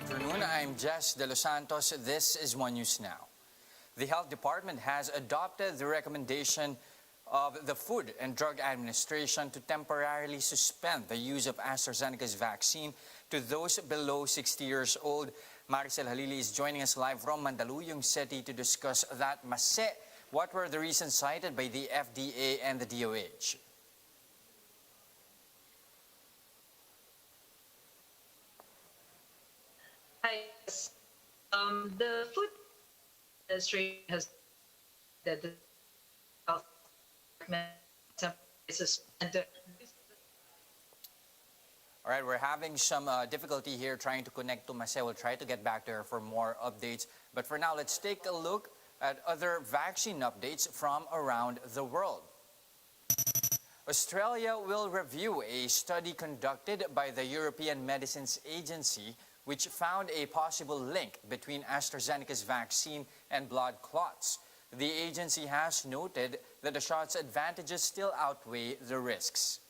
Afternoon, I'm Jess De Los Santos. This is One News Now. The Health Department has adopted the recommendation of the Food and Drug Administration to temporarily suspend the use of AstraZeneca's vaccine to those below 60 years old. Maricel Halili is joining us live from Mandaluyong City to discuss that. Mase, what were the reasons cited by the FDA and the DOH? Hi. The food industry has that the health department. All right, we're having some difficulty here trying to connect to Mase. We'll try to get back to her for more updates. But for now, let's take a look at other vaccine updates from around the world. Australia will review a study conducted by the European Medicines Agency which found a possible link between AstraZeneca's vaccine and blood clots. The agency has noted that the shot's advantages still outweigh the risks.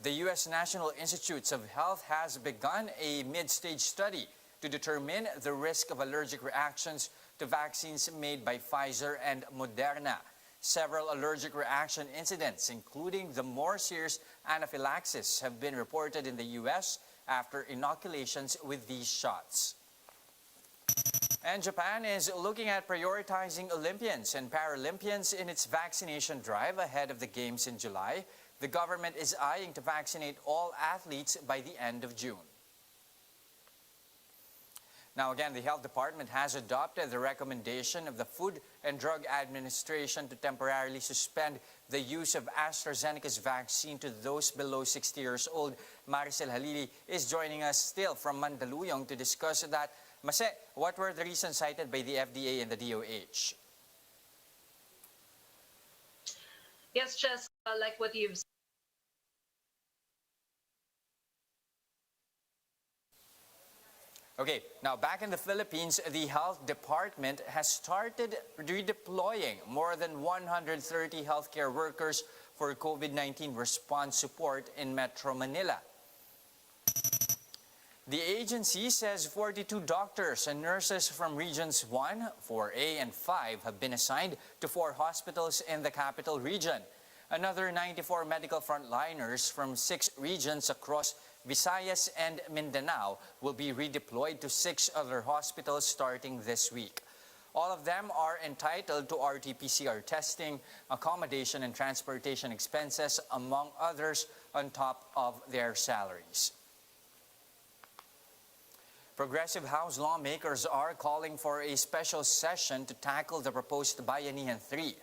The U.S. National Institutes of Health has begun a mid-stage study to determine the risk of allergic reactions to vaccines made by Pfizer and Moderna. Several allergic reaction incidents, including the more serious anaphylaxis, have been reported in the U.S. after inoculations with these shots. And Japan is looking at prioritizing Olympians and Paralympians in its vaccination drive ahead of the Games in July. The government is eyeing to vaccinate all athletes by the end of June. Now again, the Health Department has adopted the recommendation of the Food and Drug Administration to temporarily suspend the use of AstraZeneca's vaccine to those below 60 years old. Maricel Halili is joining us still from Mandaluyong to discuss that. Mase, what were the reasons cited by the FDA and the DOH? Yes, Jess, like what you've said. Okay, now back in the Philippines, the Health Department has started redeploying more than 130 healthcare workers for COVID-19 response support in Metro Manila. The agency says 42 doctors and nurses from Regions 1, 4A, and 5 have been assigned to 4 hospitals in the capital region. Another 94 medical frontliners from 6 regions across Visayas and Mindanao will be redeployed to 6 other hospitals starting this week. All of them are entitled to RT-PCR testing, accommodation and transportation expenses, among others, on top of their salaries. Progressive House lawmakers are calling for a special session to tackle the proposed Bayanihan 3.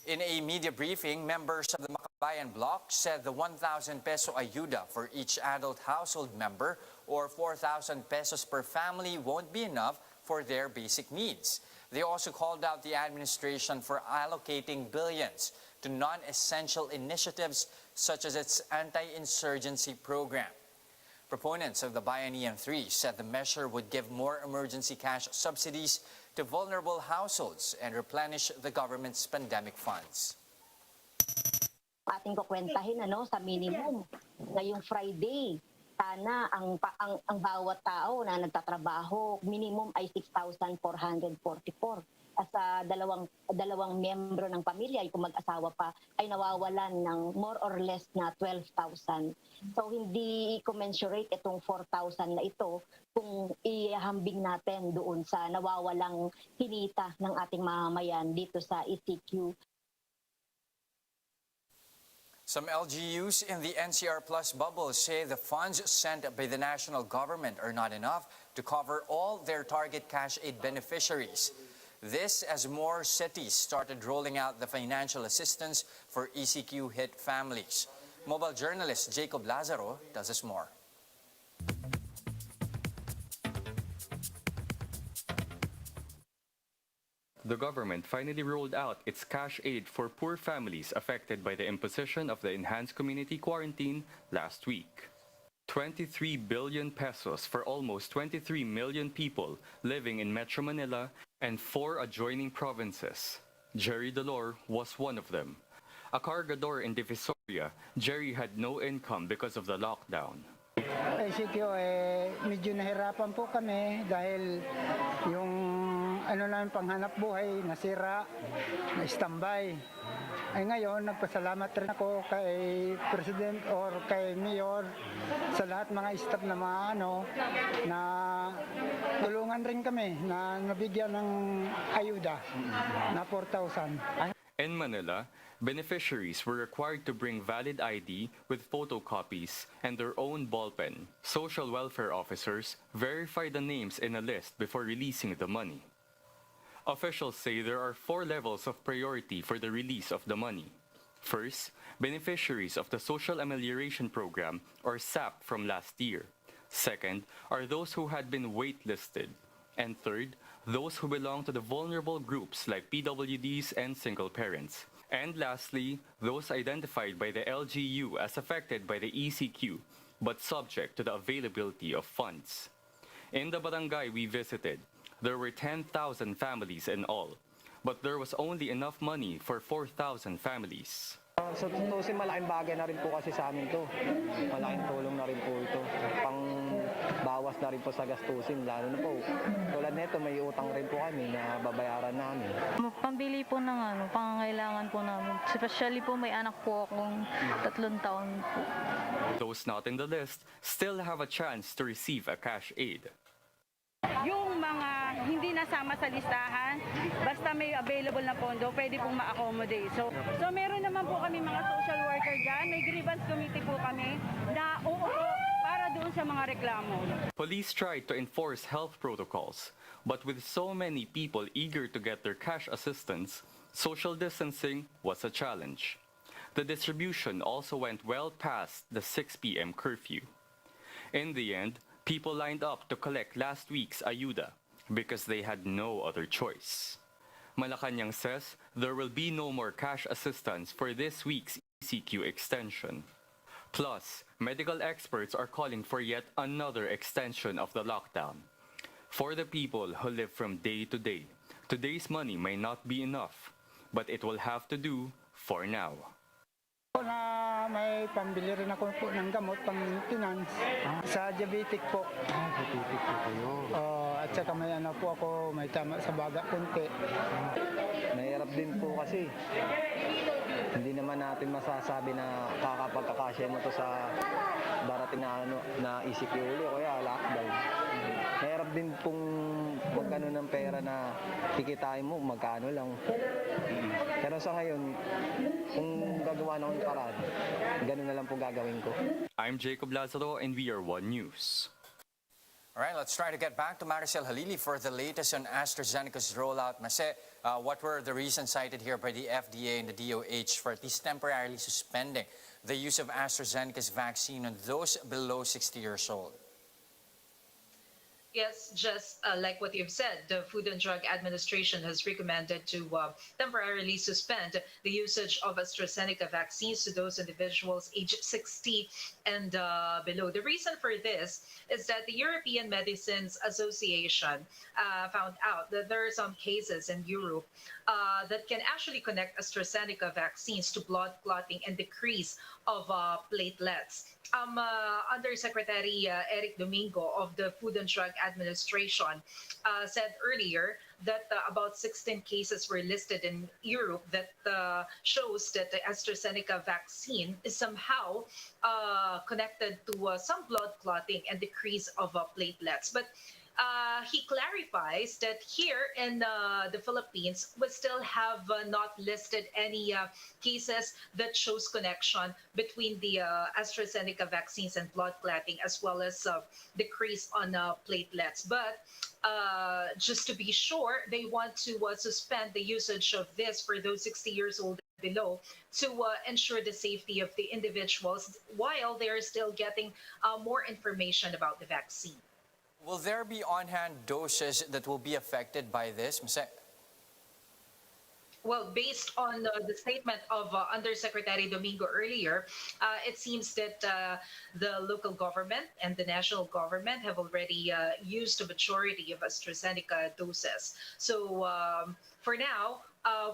In a media briefing, members of the Makabayan Bloc said the 1,000 peso ayuda for each adult household member or 4,000 pesos per family won't be enough for their basic needs. They also called out the administration for allocating billions to non-essential initiatives such as its anti-insurgency program. Proponents of the Bayanihan 3 said the measure would give more emergency cash subsidies to vulnerable households and replenish the government's pandemic funds. Ating kukwentahin sa minimum ngayong Friday. Sana ang bawat tao na nagtatrabaho minimum ay 6,444. As dalawang miyembro ng pamilya ay kung mag-asawa pa ay nawawalan ng more or less na 12,000. So hindi commensurate itong 4,000 na ito kung ihambing natin doon sa nawawalang hinita ng ating mamamayan dito sa ECQ. Some LGUs in the NCR Plus bubble say the funds sent by the national government are not enough to cover all their target cash aid beneficiaries. This as more cities started rolling out the financial assistance for ECQ hit families. Mobile journalist Jacob Lazaro tells us more. The government finally rolled out its cash aid for poor families affected by the imposition of the enhanced community quarantine last week. 23 billion pesos for almost 23 million people living in Metro Manila and 4 adjoining provinces. Jerry Delor was one of them. A cargador in Divisoria, Jerry had no income because of the lockdown. ICQ, medyo nahirapan po kami dahil yung namin panghanap buhay nasira, na standby. Ay ngayon, nagpasalamat rin ako kay President or kay Mayor sa lahat mga staff na na tulungan rin kami na nabigyan ng ayuda na 4,000. In Manila, beneficiaries were required to bring valid ID with photocopies and their own ballpen. Social welfare officers verify the names in a list before releasing the money. Officials say there are 4 levels of priority for the release of the money. First, beneficiaries of the Social Amelioration Program, or SAP, from last year. Second, are those who had been waitlisted. And third, those who belong to the vulnerable groups like PWDs and single parents. And lastly, those identified by the LGU as affected by the ECQ, but subject to the availability of funds. In the barangay we visited, there were 10,000 families in all, but there was only enough money for 4,000 families. Sa tutusin, malaking bagay na rin po kasi sa amin to. Malaking tulong na rin po ito. Pang bawas na rin po sa gastusin. Lalo na po, tulad nito, may utang rin po kami na babayaran namin. Pambili po ng pangangailangan po namin. Especially po may anak po akong 3 taon po. Those not in the list still have a chance to receive a cash aid. Yung mga hindi nasama sa listahan, basta may available na pondo, pwede pong ma-accommodate. So meron naman po kami mga social worker dyan, may grievance committee po kami na uuro para doon sa mga reklamo. Police tried to enforce health protocols, but with so many people eager to get their cash assistance, social distancing was a challenge. The distribution also went well past the 6 p.m. curfew. In the end, people lined up to collect last week's ayuda because they had no other choice. Malacanang says there will be no more cash assistance for this week's ECQ extension. Plus, medical experts are calling for yet another extension of the lockdown. For the people who live from day to day, today's money may not be enough, but it will have to do for now. Na may pambili rin ako po ng gamot, pang maintenance. Sa diabetic po. Diabetic po kayo. At saka may po ako, may tama sa baga kunti. Nahirap din po kasi. Hindi naman natin masasabi na kakapagkakasya mo to sa darating na ECQ uli o kaya lockdown. Nahirap din pong magkano ng pera na kikitain mo, magkano lang. Pero sa ngayon, kung gagawa na akong paraan, ganun na lang po gagawin ko. I'm Jacob Lazaro and we are One News. All right, let's try to get back to Maricel Halili for the latest on AstraZeneca's rollout. Mase, what were the reasons cited here by the FDA and the DOH for at least temporarily suspending the use of AstraZeneca's vaccine on those below 60 years old? Yes, just like what you've said, the Food and Drug Administration has recommended to temporarily suspend the usage of AstraZeneca vaccines to those individuals aged 60 and below. The reason for this is that the European Medicines Association found out that there are some cases in Europe that can actually connect AstraZeneca vaccines to blood clotting and decrease of platelets. Undersecretary Eric Domingo of the Food and Drug Administration said earlier that about 16 cases were listed in Europe that shows that the AstraZeneca vaccine is somehow connected to some blood clotting and decrease of platelets. But he clarifies that here in the Philippines, we still have not listed any cases that shows connection between the AstraZeneca vaccines and blood clotting, as well as decrease on platelets. But just to be sure, they want to suspend the usage of this for those 60 years old and below to ensure the safety of the individuals while they're still getting more information about the vaccine. Will there be on-hand doses that will be affected by this? Well, based on the statement of Undersecretary Domingo earlier, it seems that the local government and the national government have already used the majority of AstraZeneca doses. So for now,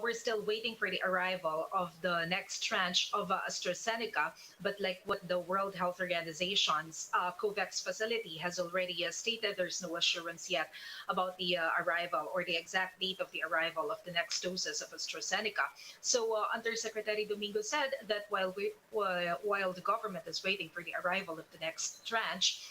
we're still waiting for the arrival of the next tranche of AstraZeneca. But like what the World Health Organization's COVAX facility has already stated, there's no assurance yet about the arrival or the exact date of the arrival of the next doses of AstraZeneca. So Undersecretary Domingo said that while the government is waiting for the arrival of the next tranche,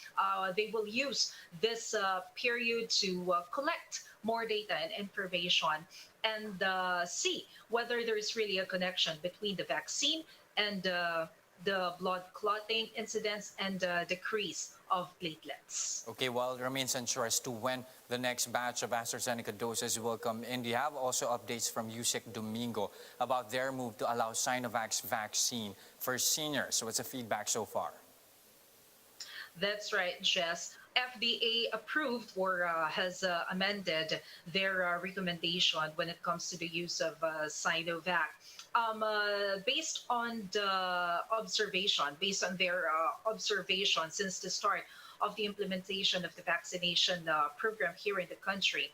they will use this period to collect more data and information and see whether there is really a connection between the vaccine and the blood clotting incidents and decrease of platelets. Okay, well, it remains unsure as to when the next batch of AstraZeneca doses will come in. Do you have also updates from Yusek Domingo about their move to allow Sinovac's vaccine for seniors? So what's the feedback so far? That's right, Jess. FDA approved or has amended their recommendation when it comes to the use of Sinovac. Based on their observation since the start of the implementation of the vaccination program here in the country,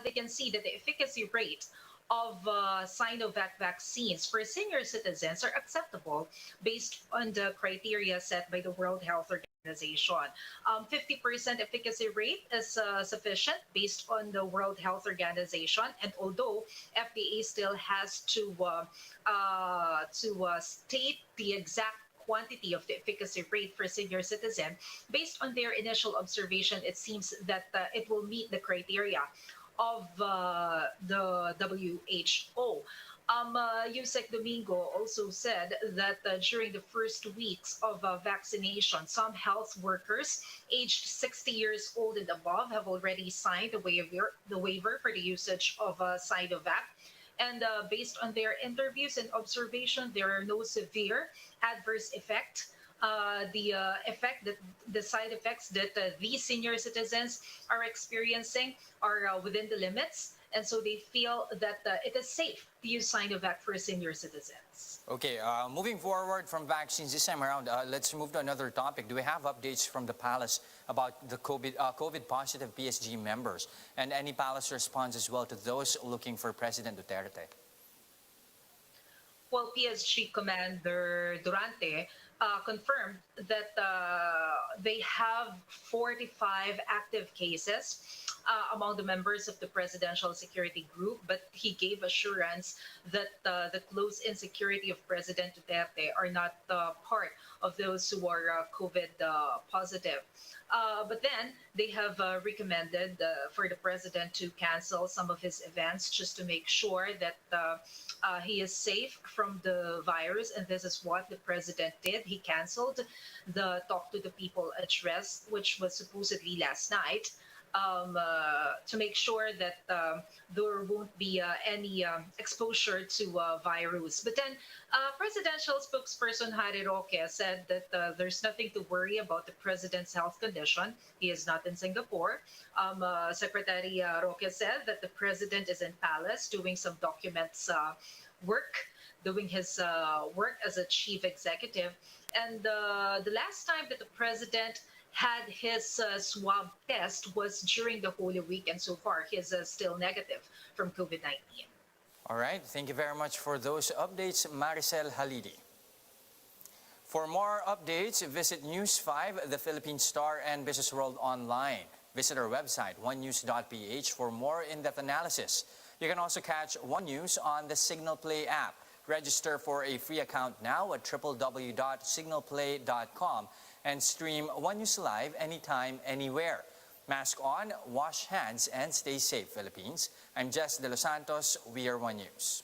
they can see that the efficacy rate of Sinovac vaccines for senior citizens are acceptable based on the criteria set by the World Health Organization. 50% efficacy rate is sufficient based on the World Health Organization, and although FDA still has to state the exact quantity of the efficacy rate for senior citizen, based on their initial observation, it seems that it will meet the criteria of the WHO. Yusek Domingo also said that during the first weeks of vaccination, some health workers aged 60 years old and above have already signed the waiver for the usage of Sinovac. And based on their interviews and observation, there are no severe adverse effects. The side effects that these senior citizens are experiencing are within the limits, and so they feel that it is safe to use Sinovac for senior citizens. Okay, moving forward from vaccines this time around, let's move to another topic. Do we have updates from the palace about the COVID positive PSG members and any palace response as well to those looking for President Duterte? Well, PSG Commander Durante confirmed that they have 45 active cases among the members of the Presidential Security Group, but he gave assurance that the close insecurity of President Duterte are not part of those who are COVID positive. But then they have recommended for the president to cancel some of his events just to make sure that he is safe from the virus. And this is what the president did. He canceled the Talk to the People address, which was supposedly last night, to make sure that there won't be any exposure to virus. But then presidential spokesperson Harry Roque said that there's nothing to worry about the president's health condition. He is not in Singapore. Secretary Roque said that the president is in palace doing some documents work, doing his work as a chief executive. And the last time that the president had his swab test was during the Holy Week, and so far he is still negative from COVID-19. All right, thank you very much for those updates, Maricel Halidi. For more updates, visit News 5, the Philippine Star, and Business World online. Visit our website, onenews.ph, for more in-depth analysis. You can also catch One News on the Signal Play app. Register for a free account now at www.signalplay.com and stream One News Live anytime, anywhere. Mask on, wash hands, and stay safe, Philippines. I'm Jess De Los Santos. We are One News.